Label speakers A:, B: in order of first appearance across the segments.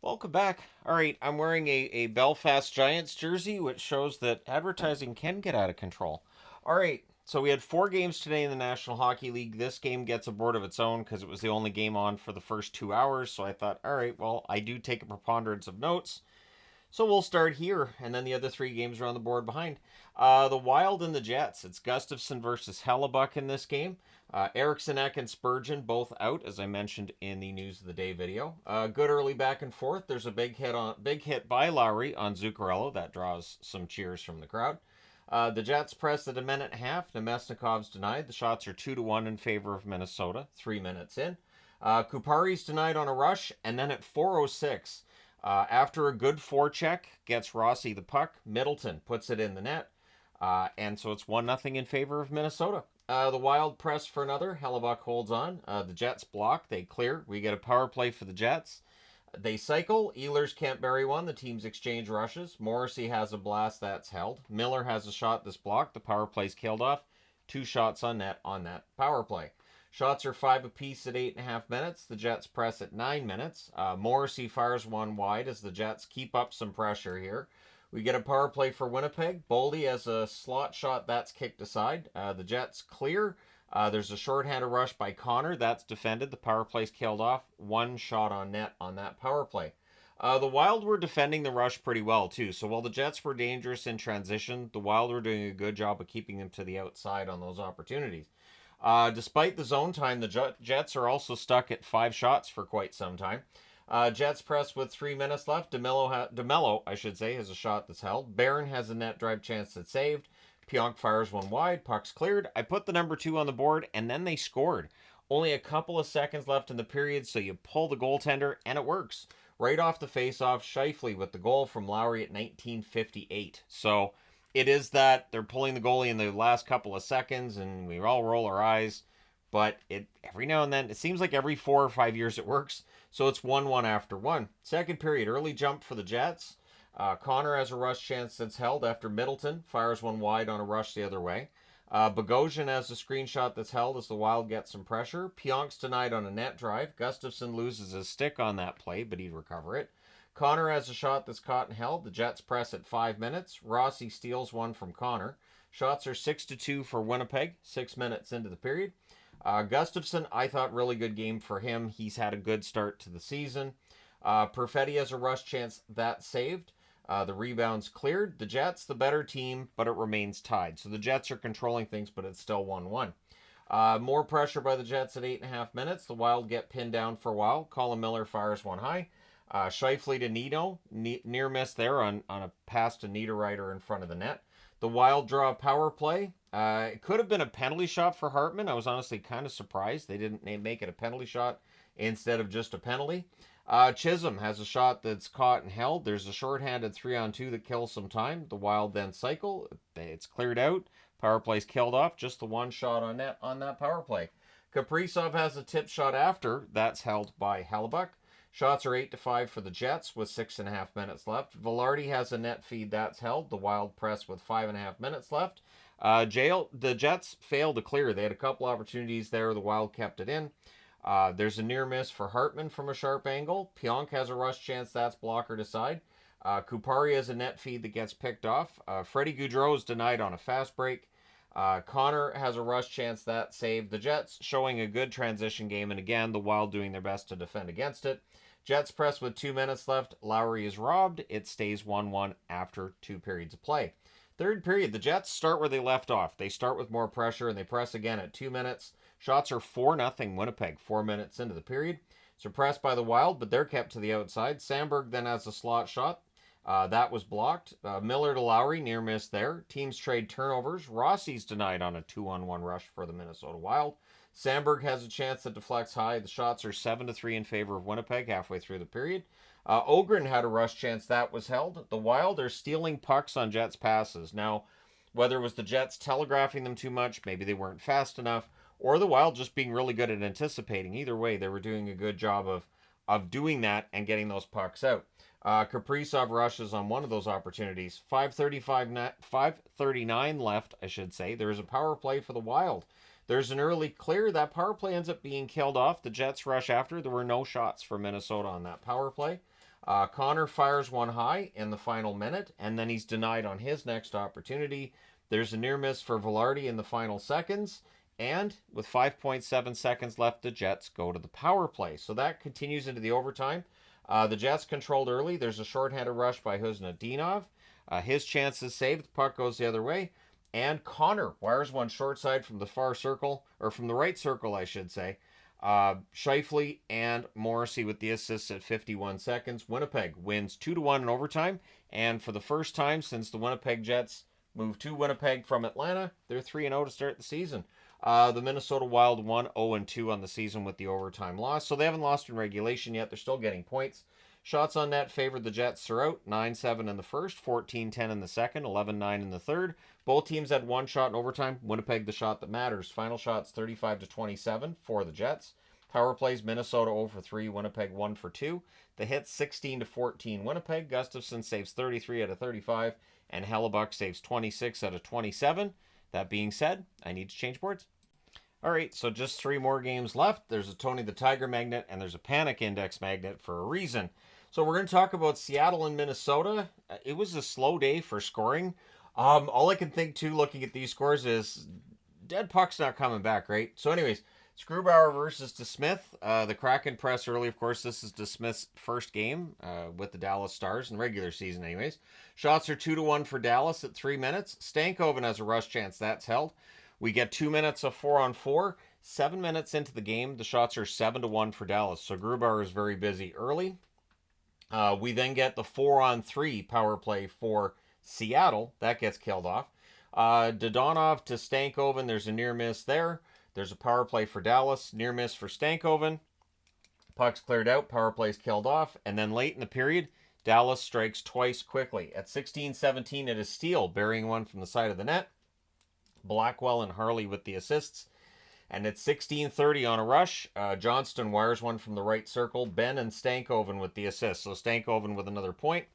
A: Welcome back. All right, I'm wearing a Belfast Giants jersey, which shows that advertising can get out of control. All right, so we had 4 games today in the National Hockey League. This game gets a board of its own because it was the only game on for the first 2 hours. So I thought, all right, well, I do take a preponderance of notes. So we'll start here, and then the other 3 games are on the board behind. The Wild and the Jets. It's Gustafson versus Hellebuck in this game. Eriksson, Ek, and Spurgeon both out, as I mentioned in the News of the Day video. Good early back and forth. There's a big hit by Lowry on Zuccarello that draws some cheers from the crowd. The Jets press at a minute and a half. Nemesnikov's denied. The shots are 2-1 in favor of Minnesota. 3 minutes in. Kupari's denied on a rush, and then at 4:06. After a good forecheck, gets Rossi the puck. Middleton puts it in the net. And so it's 1-0 in favor of Minnesota. The Wild press for another. Hellebuck holds on. The Jets block. They clear. We get a power play for the Jets. They cycle. Ehlers can't bury one. The teams exchange rushes. Morrissey has a blast that's held. Miller has a shot that's blocked. The power play's killed off. 2 shots on net on that power play. Shots are 5 apiece at 8.5 minutes. The Jets press at 9 minutes. Morrissey fires one wide as the Jets keep up some pressure here. We get a power play for Winnipeg. Boldy has a slot shot that's kicked aside. The Jets clear. There's a shorthanded rush by Connor. That's defended. The power play's killed off. 1 shot on net on that power play. The Wild were defending the rush pretty well, too. So while the Jets were dangerous in transition, the Wild were doing a good job of keeping them to the outside on those opportunities. Despite the zone time, the Jets are also stuck at 5 shots for quite some time. Jets press with 3 minutes left. DeMello, I should say, has a shot that's held. Barron has a net drive chance that's saved. Pionk fires one wide. Puck's cleared. I put the number 2 on the board, and then they scored. Only a couple of seconds left in the period, so you pull the goaltender, and it works. Right off the faceoff, Scheifele with the goal from Lowry at 19:58. So it is that they're pulling the goalie in the last couple of seconds, and we all roll our eyes. But every now and then, it seems like every 4 or 5 years it works. So it's 1-1 after 1. Second period, early jump for the Jets. Connor has a rush chance that's held after Middleton fires one wide on a rush the other way. Bogosian has a screenshot that's held as the Wild get some pressure. Pionk's denied on a net drive. Gustafson loses his stick on that play, but he'd recover it. Connor has a shot that's caught and held. The Jets press at 5 minutes. Rossi steals one from Connor. Shots are 6-2 for Winnipeg, 6 minutes into the period. Gustafson, I thought really good game for him. He's had a good start to the season. Perfetti has a rush chance that's saved. The rebound's cleared. The Jets, the better team, but it remains tied. So the Jets are controlling things, but it's still 1-1. More pressure by the Jets at 8.5 minutes. The Wild get pinned down for a while. Colin Miller fires one high. Scheifele to Nito. Near miss there on a pass to Niederreiter in front of the net. The Wild draw a power play. It could have been a penalty shot for Hartman. I was honestly kind of surprised they didn't make it a penalty shot instead of just a penalty. Chisholm has a shot that's caught and held. There's a shorthanded 3-on-2 that kills some time. The Wild then cycle. It's cleared out. Power play's killed off. Just the 1 shot on net on that power play. Kaprizov has a tip shot after. That's held by Hellebuck. Shots are 8-5 for the Jets with 6.5 minutes left. Velarde has a net feed that's held. The Wild press with 5.5 minutes left. The Jets failed to clear. They had a couple opportunities there. The Wild kept it in. There's a near miss for Hartman from a sharp angle. Pionk has a rush chance that's blockered aside. Kupari has a net feed that gets picked off. Freddie Gaudreau is denied on a fast break. Connor has a rush chance that saved. The Jets showing a good transition game, and again, the Wild doing their best to defend against it. Jets press with 2 minutes left. Lowry is robbed. It stays 1-1 after 2 periods of play. Third period, the Jets start where they left off. They start with more pressure, and they press again at 2 minutes. Shots are 4-0 Winnipeg, 4 minutes into the period. Suppressed by the Wild, but they're kept to the outside. Sandberg then has a slot shot. That was blocked. Miller to Lowry, near miss there. Teams trade turnovers. Rossi's denied on a 2-on-1 rush for the Minnesota Wild. Sandberg has a chance that deflects high. The shots are 7-3 in favor of Winnipeg halfway through the period. Ogren had a rush chance that was held. The Wild are stealing pucks on Jets passes. Now, whether it was the Jets telegraphing them too much, maybe they weren't fast enough, or the Wild just being really good at anticipating. Either way, they were doing a good job of doing that and getting those pucks out. Kaprizov rushes on one of those opportunities. 5:39 left, I should say. There's a power play for the Wild. There's an early clear. That power play ends up being killed off. The Jets rush after. There were no shots for Minnesota on that power play. Connor fires one high in the final minute, and then he's denied on his next opportunity. There's a near miss for Velarde in the final seconds, and with 5.7 seconds left, the Jets go to the power play. So that continues into the overtime. The Jets controlled early. There's a shorthanded rush by Huznadinov. His chance is saved. The puck goes the other way. And Connor wires one short side from the far circle, or from the right circle, I should say. Scheifele and Morrissey with the assists at 51 seconds. Winnipeg wins 2-1 in overtime. And for the first time since the Winnipeg Jets moved to Winnipeg from Atlanta, they're 3-0 to start the season. The Minnesota Wild won 0-2 on the season with the overtime loss. So they haven't lost in regulation yet. They're still getting points. Shots on net favored the Jets throughout. 9-7 in the first, 14-10 in the second, 11-9 in the third. Both teams had one shot in overtime. Winnipeg the shot that matters. Final shots 35-27 for the Jets. Power plays Minnesota 0-3, Winnipeg 1-2. The hits 16-14 Winnipeg. Gustafsson saves 33 out of 35, and Hellebuck saves 26 out of 27. That being said, I need to change boards. All right, so just 3 more games left. There's a Tony the Tiger magnet, and there's a Panic Index magnet for a reason. So we're going to talk about Seattle and Minnesota. It was a slow day for scoring. All I can think, too, looking at these scores is dead puck's not coming back, right? So anyways, Screwbauer versus DeSmith. The Kraken press early, of course. This is DeSmith's first game with the Dallas Stars in regular season anyways. Shots are 2-1 for Dallas at 3 minutes. Stankoven has a rush chance. That's held. We get 2 minutes of 4-on-4. 7 minutes into the game, the shots are 7-1 for Dallas. So Grubauer is very busy early. We then get the 4-on-3 power play for Seattle. That gets killed off. Dodonov to Stankoven. There's a near miss there. There's a power play for Dallas. Near miss for Stankoven. Puck's cleared out. Power play's killed off. And then late in the period, Dallas strikes twice quickly. At 16-17, it is Steele burying one from the side of the net. Blackwell and Harley with the assists. And at 16:30 on a rush, Johnston wires one from the right circle. Ben and Stankoven with the assist. So Stankoven with another point.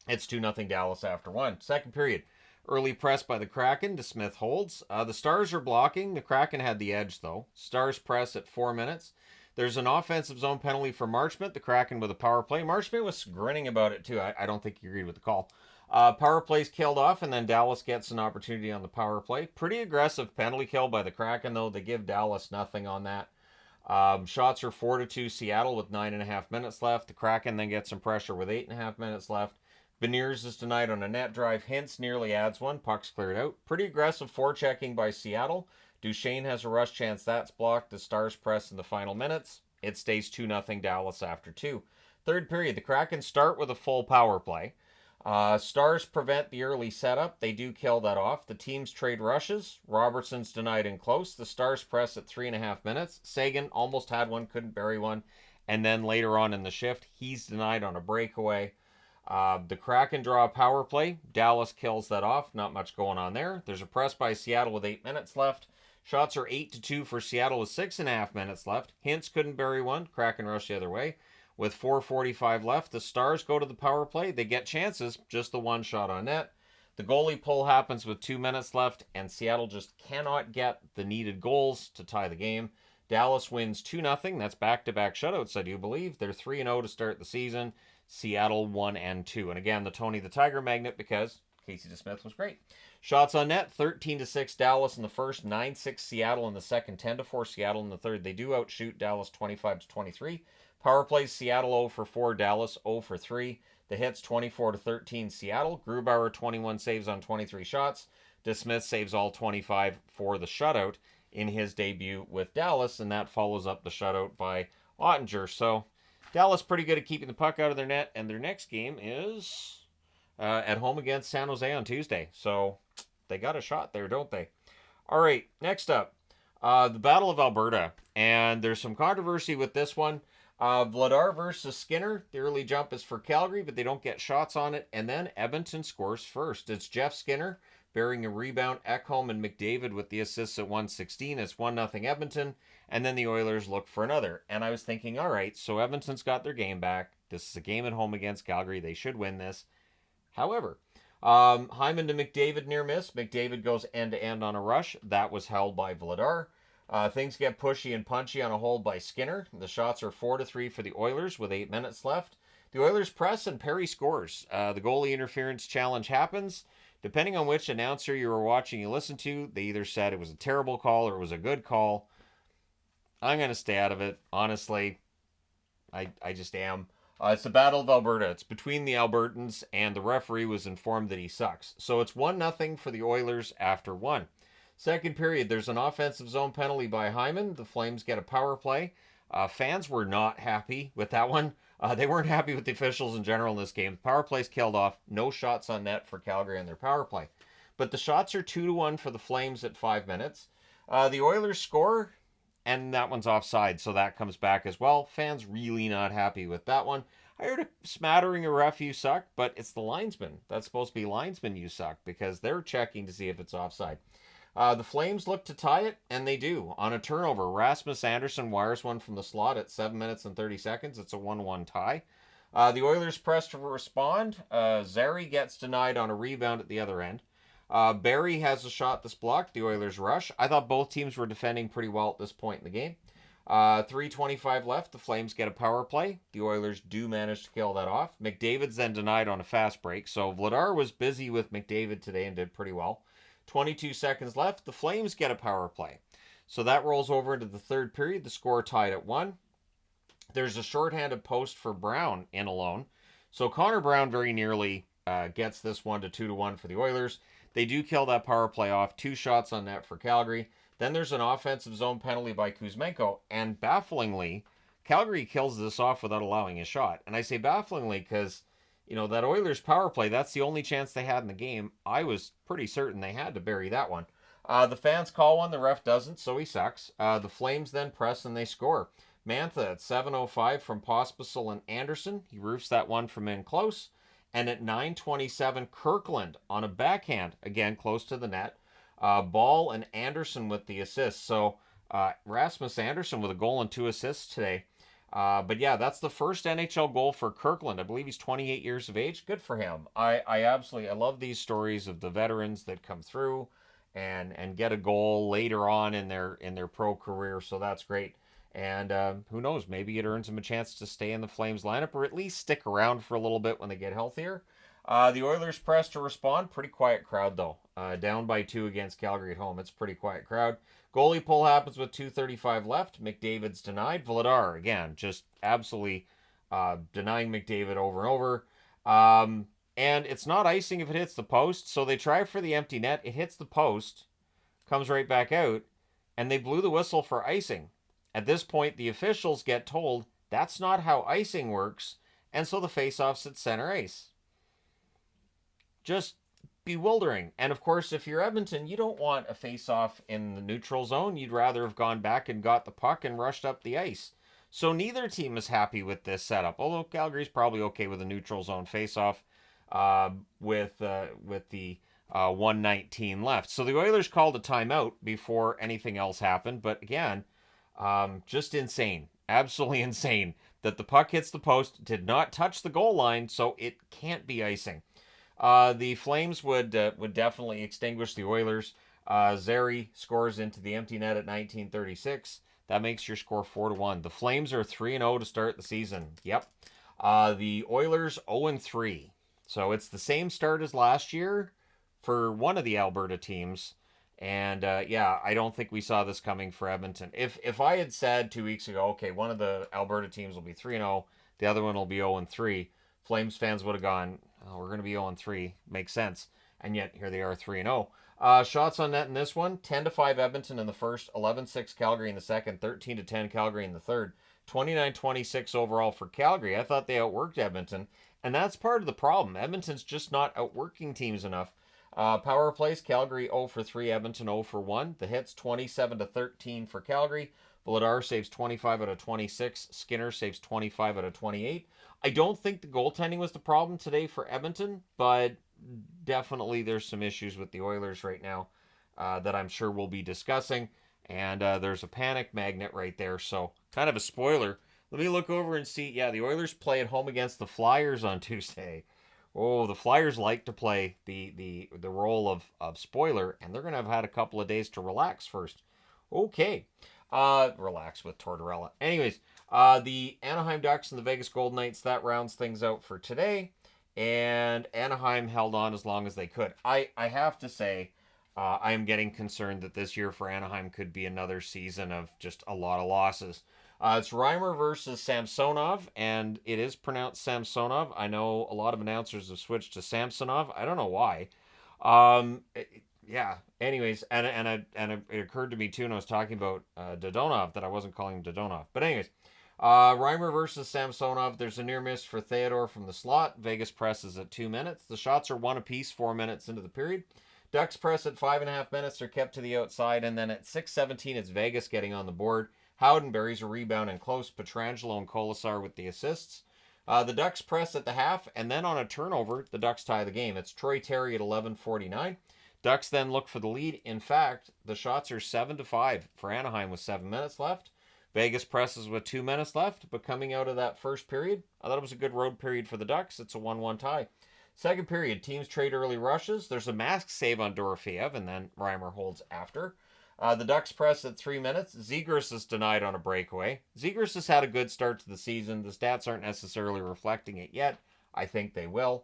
A: It's 2-0 Dallas after one. Second period. Early press by the Kraken. DeSmith holds. The Stars are blocking. The Kraken had the edge, though. Stars press at 4 minutes. There's an offensive zone penalty for Marchment. The Kraken with a power play. Marchment was grinning about it, too. I don't think he agreed with the call. Power play's killed off, and then Dallas gets an opportunity on the power play. Pretty aggressive penalty kill by the Kraken, though. They give Dallas nothing on that. Shots are 4-2 Seattle with 9.5 minutes left. The Kraken then gets some pressure with 8.5 minutes left. Beniers is denied on a net drive. Hintz nearly adds one. Puck's cleared out. Pretty aggressive forechecking by Seattle. Duchesne has a rush chance. That's blocked. The Stars press in the final minutes. It stays 2-0 Dallas after 2. Third period, the Kraken start with a full power play. Stars prevent the early setup. They do kill that off. The teams trade rushes. Robertson's denied in close. The Stars press at 3.5 minutes. Sagan almost had one, couldn't bury one. And then later on in the shift, he's denied on a breakaway. The Kraken draw a power play. Dallas kills that off. Not much going on there. There's a press by Seattle with 8 minutes left. Shots are 8-2 for Seattle with 6.5 minutes left. Hintz couldn't bury one. Kraken rush the other way. With 4:45 left, the Stars go to the power play. They get chances, just the one shot on net. The goalie pull happens with 2 minutes left, and Seattle just cannot get the needed goals to tie the game. Dallas wins 2-0. That's back-to-back shutouts, I do believe. They're 3-0 to start the season. Seattle 1-2. And again, the Tony the Tiger magnet because Casey DeSmith was great. Shots on net, 13-6 Dallas in the first, 9-6 Seattle in the second, 10-4 Seattle in the third. They do outshoot Dallas 25-23. Power plays Seattle 0-4, Dallas 0-3. The hits 24-13 Seattle. Grubauer 21 saves on 23 shots. DeSmith saves all 25 for the shutout in his debut with Dallas, and that follows up the shutout by Ottinger. So Dallas pretty good at keeping the puck out of their net, and their next game is at home against San Jose on Tuesday. So they got a shot there, don't they? All right, next up, the Battle of Alberta, and there's some controversy with this one. Vladar versus Skinner. The early jump is for Calgary, but they don't get shots on it. And then Edmonton scores first. It's Jeff Skinner bearing a rebound. Ekholm and McDavid with the assists at 1:16. It's 1-0 Edmonton. And then the Oilers look for another. And I was thinking, all right, so Edmonton's got their game back. This is a game at home against Calgary. They should win this. However, Hyman to McDavid near miss. McDavid goes end-to-end on a rush. That was held by Vladar. Things get pushy and punchy on a hold by Skinner. The shots are 4-3 for the Oilers with 8 minutes left. The Oilers press and Perry scores. The goalie interference challenge happens. Depending on which announcer you were watching, you listened to, they either said it was a terrible call or it was a good call. I'm going to stay out of it, honestly. I just am. It's the Battle of Alberta. It's between the Albertans, and the referee was informed that he sucks. So it's 1-0 for the Oilers after one. Second period, there's an offensive zone penalty by Hyman. The Flames get a power play. Fans were not happy with that one. They weren't happy with the officials in general in this game. The power play's killed off. No shots on net for Calgary on their power play. But the shots are 2-1 for the Flames at 5 minutes. The Oilers score, and that one's offside, so that comes back as well. Fans really not happy with that one. I heard a smattering of ref, you suck, but it's the linesman. That's supposed to be linesman, you suck, because they're checking to see if it's offside. The Flames look to tie it, and they do. On a turnover, Rasmus Andersson wires one from the slot at 7 minutes and 30 seconds. It's a 1-1 tie. The Oilers press to respond. Zary gets denied on a rebound at the other end. Barry has a shot that's blocked. The Oilers rush. I thought both teams were defending pretty well at this point in the game. 3:25 left. The Flames get a power play. The Oilers do manage to kill that off. McDavid's then denied on a fast break. So Vladar was busy with McDavid today and did pretty well. 22 seconds left. The Flames get a power play. So that rolls over into the third period. The score tied at 1. There's a shorthanded post for Brown in alone. So Connor Brown very nearly gets this one to 2-1 for the Oilers. They do kill that power play off. 2 shots on net for Calgary. Then there's an offensive zone penalty by Kuzmenko. And bafflingly, Calgary kills this off without allowing a shot. And I say bafflingly because, that Oilers power play, that's the only chance they had in the game. I was pretty certain they had to bury that one. The fans call one, the ref doesn't, so he sucks. The Flames then press and they score. Mantha at 7:05 from Pospisil and Anderson. He roofs that one from in close. And at 9:27, Kirkland on a backhand, again close to the net. Ball and Anderson with the assists. So Rasmus Anderson with a goal and 2 assists today. But yeah, that's the first NHL goal for Kirkland. I believe he's 28 years of age. Good for him. I love these stories of the veterans that come through and get a goal later on in their pro career. So that's great. And who knows, maybe it earns him a chance to stay in the Flames lineup or at least stick around for a little bit when they get healthier. The Oilers press to respond. Pretty quiet crowd, though. Down by 2 against Calgary at home. It's a pretty quiet crowd. Goalie pull happens with 2:35 left. McDavid's denied. Vladar, again, just absolutely denying McDavid over and over. And it's not icing if it hits the post, so they try for the empty net. It hits the post, comes right back out, and they blew the whistle for icing. At this point, the officials get told that's not how icing works, and so the face-off's at center ice. Just bewildering. And of course, if you're Edmonton, you don't want a face-off in the neutral zone. You'd rather have gone back and got the puck and rushed up the ice. So neither team is happy with this setup, although Calgary's probably okay with a neutral zone face-off with the 1:19 left. So the Oilers called a timeout before anything else happened, but again, just insane. Absolutely insane that the puck hits the post, did not touch the goal line, so it can't be icing. The Flames would definitely extinguish the Oilers. Zary scores into the empty net at 19:36. That makes your score 4-1. The Flames are 3-0 to start the season. Yep. The Oilers 0-3. So it's the same start as last year for one of the Alberta teams. And I don't think we saw this coming for Edmonton. If I had said 2 weeks ago, okay, one of the Alberta teams will be 3-0, the other one will be 0-3, Flames fans would have gone, oh, we're going to be 0-3. Makes sense. And yet here they are 3-0. Shots on net in this one, 10-5 Edmonton in the first, 11-6 Calgary in the second, 13-10 Calgary in the third, 29-26 overall for Calgary. I thought they outworked Edmonton, and that's part of the problem. Edmonton's just not outworking teams enough. Power plays, Calgary 0-3, Edmonton 0-1. The hits 27-13 for Calgary. Vladar saves 25 out of 26. Skinner saves 25 out of 28. I don't think the goaltending was the problem today for Edmonton, but definitely there's some issues with the Oilers right now that I'm sure we'll be discussing. And there's a panic magnet right there, so kind of a spoiler. Let me look over and see. Yeah, the Oilers play at home against the Flyers on Tuesday. Oh, the Flyers like to play the role of spoiler, and they're going to have had a couple of days to relax first. Okay. Relax with Tortorella. Anyways, The Anaheim Ducks and the Vegas Golden Knights, that rounds things out for today. And Anaheim held on as long as they could. I have to say, I am getting concerned that this year for Anaheim could be another season of just a lot of losses. It's Reimer versus Samsonov, and it is pronounced Samsonov. I know a lot of announcers have switched to Samsonov. I don't know why. Yeah. Anyways, and it occurred to me too, and I was talking about Dodonov, that I wasn't calling him Dodonov. But anyways, Reimer versus Samsonov. There's a near miss for Theodore from the slot. Vegas presses at 2 minutes. The shots are one apiece 4 minutes into the period. Ducks press at 5.5 minutes. They're kept to the outside. And then at 6:17, it's Vegas getting on the board. Howden buries a rebound in close. Pietrangelo and Colasar with the assists. The Ducks press at the half. And then on a turnover, the Ducks tie the game. It's Troy Terry at 11:49. Ducks then look for the lead. In fact, the shots are 7-5 for Anaheim with 7 minutes left. Vegas presses with 2 minutes left, but coming out of that first period, I thought it was a good road period for the Ducks. It's a 1-1 tie. Second period, teams trade early rushes. There's a mask save on Dorofeev, and then Reimer holds after. The Ducks press at 3 minutes. Zegras is denied on a breakaway. Zegras has had a good start to the season. The stats aren't necessarily reflecting it yet. I think they will.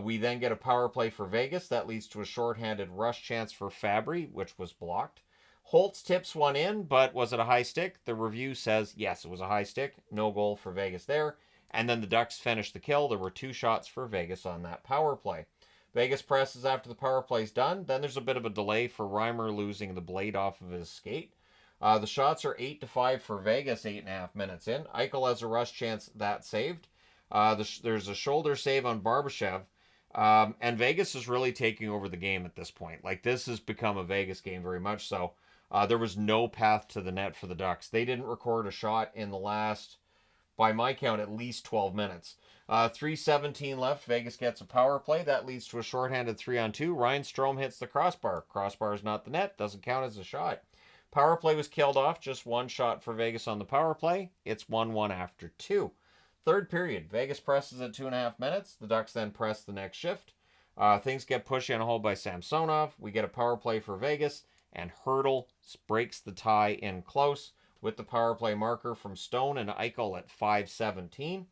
A: We then get a power play for Vegas. That leads to a shorthanded rush chance for Fabry, which was blocked. Holtz tips one in, but was it a high stick? The review says, yes, it was a high stick. No goal for Vegas there. And then the Ducks finished the kill. There were 2 shots for Vegas on that power play. Vegas presses after the power play's done. Then there's a bit of a delay for Reimer losing the blade off of his skate. The shots are 8-5 for Vegas 8.5 minutes in. Eichel has a rush chance, that saved. There's a shoulder save on Barbashev. And Vegas is really taking over the game at this point. Like, this has become a Vegas game very much so. There was no path to the net for the Ducks. They didn't record a shot in the last, by my count, at least 12 minutes. 3:17 left. Vegas gets a power play. That leads to a shorthanded 3-on-2. Ryan Strome hits the crossbar. Crossbar is not the net. Doesn't count as a shot. Power play was killed off. Just 1 shot for Vegas on the power play. It's 1-1 after 2. Third period. Vegas presses at 2.5 minutes. The Ducks then press the next shift. Things get pushy on a hold by Samsonov. We get a power play for Vegas, and Hurdle breaks the tie in close with the power play marker from Stone and Eichel at 5:17.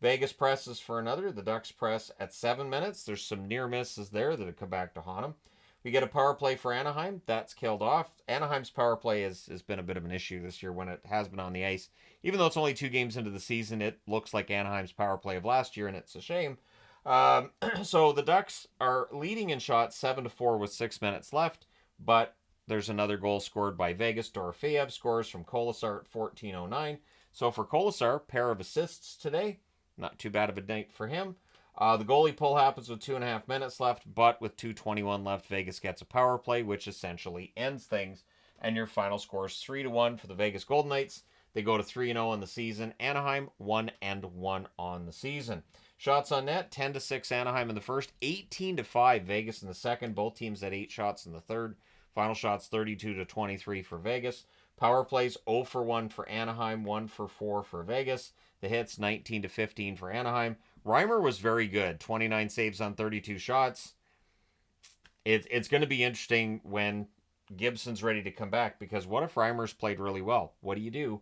A: Vegas presses for another. The Ducks press at 7 minutes. There's some near misses there that have come back to haunt them. We get a power play for Anaheim. That's killed off. Anaheim's power play has been a bit of an issue this year when it has been on the ice. Even though it's only 2 games into the season, it looks like Anaheim's power play of last year, and it's a shame. So the Ducks are leading in shots 7-4 with 6 minutes left, but there's another goal scored by Vegas. Dorofeev scores from Colasar at 14:09. So for Colasar, pair of assists today. Not too bad of a night for him. The goalie pull happens with 2.5 minutes left, but with 2:21 left, Vegas gets a power play, which essentially ends things. And your final score is 3-1 for the Vegas Golden Knights. They go to 3-0 on the season. Anaheim 1-1 on the season. Shots on net, 10-6 Anaheim in the first, 18-5 Vegas in the second. Both teams had 8 shots in the third. Final shots 32-23 for Vegas. Power plays 0-1 for Anaheim, 1-4 for Vegas. The hits 19-15 for Anaheim. Reimer was very good, 29 saves on 32 shots. It's going to be interesting when Gibson's ready to come back, because what if Reimer's played really well? What do you do?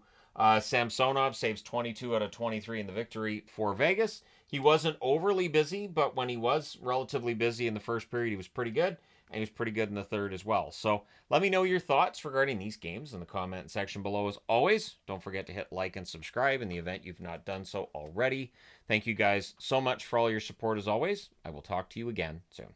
A: Samsonov saves 22 out of 23 in the victory for Vegas. He wasn't overly busy, but when he was relatively busy in the first period, he was pretty good, and he was pretty good in the third as well. So let me know your thoughts regarding these games in the comment section below. As always, don't forget to hit like and subscribe in the event you've not done so already. Thank you guys so much for all your support as always. I will talk to you again soon.